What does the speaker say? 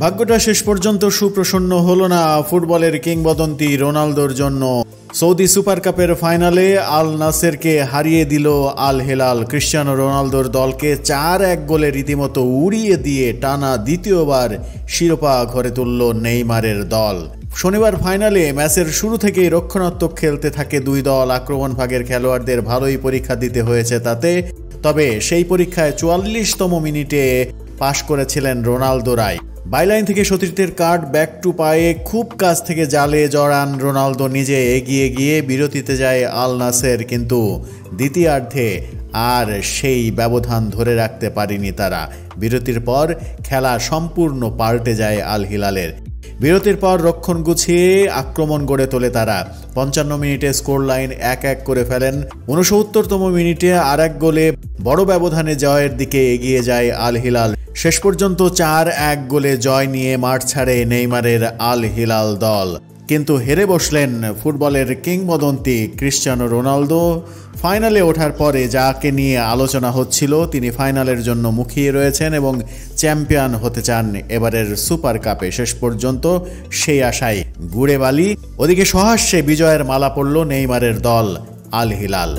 ভাগ্যটা শেষ পর্যন্ত সুপ্রসন্ন হলো না ফুটবলের কিংবদন্তি রোনালদোর জন্য। সৌদি সুপার কাপের ফাইনালে আল নাসেরকে হারিয়ে দিল আল হিলাল। ক্রিশ্চিয়ানো রোনালদোর দলকে 4-1 গোলে রীতিমতো উড়িয়ে দিয়ে টানা দ্বিতীয়বার শিরোপা ঘরে তুলল নেইমারের দল। শনিবার ফাইনালে ম্যাচের শুরু থেকেই রক্ষণাত্মক খেলতে থাকে দুই দল। আক্রমণ ভাগের খেলোয়াড়দের ভালোই পরীক্ষা দিতে হয়েছে তাতে। তবে সেই পরীক্ষায় 44তম মিনিটে পাশ করেছিলেন রোনালদোরাই। বাইলাইন থেকে সতীর্থের কার্ড ব্যাক টু পায়ে খুব কাছ থেকে জালে জড়ান রোনালদো। নিজে এগিয়ে গিয়ে বিরতিতে যায় আল নাসের, কিন্তু দ্বিতীয়ার্ধে আর সেই ব্যবধান ধরে রাখতে পারেনি তারা। বিরতির পর খেলা সম্পূর্ণ পাল্টে যায় আল হিলালের। বিরতির পর রক্ষণ গুছিয়ে আক্রমণ গড়ে তোলে তারা। 55 মিনিটে স্কোর লাইন 1-1 করে ফেলেন। 69তম মিনিটে আরেক গোলে বড় ব্যবধানে জয়ের দিকে এগিয়ে যায় আল হিলাল। শেষ পর্যন্ত 4-1 গোলে জয় নিয়ে মাঠ ছাড়ে নেইমারের আল হিলাল দল। কিন্তু হেরে বসলেন ফুটবলের কিংবদন্তি ক্রিশ্চিয়ানো রোনালদো। ফাইনালে ওঠার পরে যাকে নিয়ে আলোচনা হচ্ছিল, তিনি ফাইনালের জন্য মুখিয়ে রয়েছেন এবং চ্যাম্পিয়ন হতে চান এবারের সুপার কাপে। শেষ পর্যন্ত সেই আশায় গুড়ে বালি। ওদিকে সহাস্যে বিজয়ের মালা পড়ল নেইমারের দল আল হিলাল।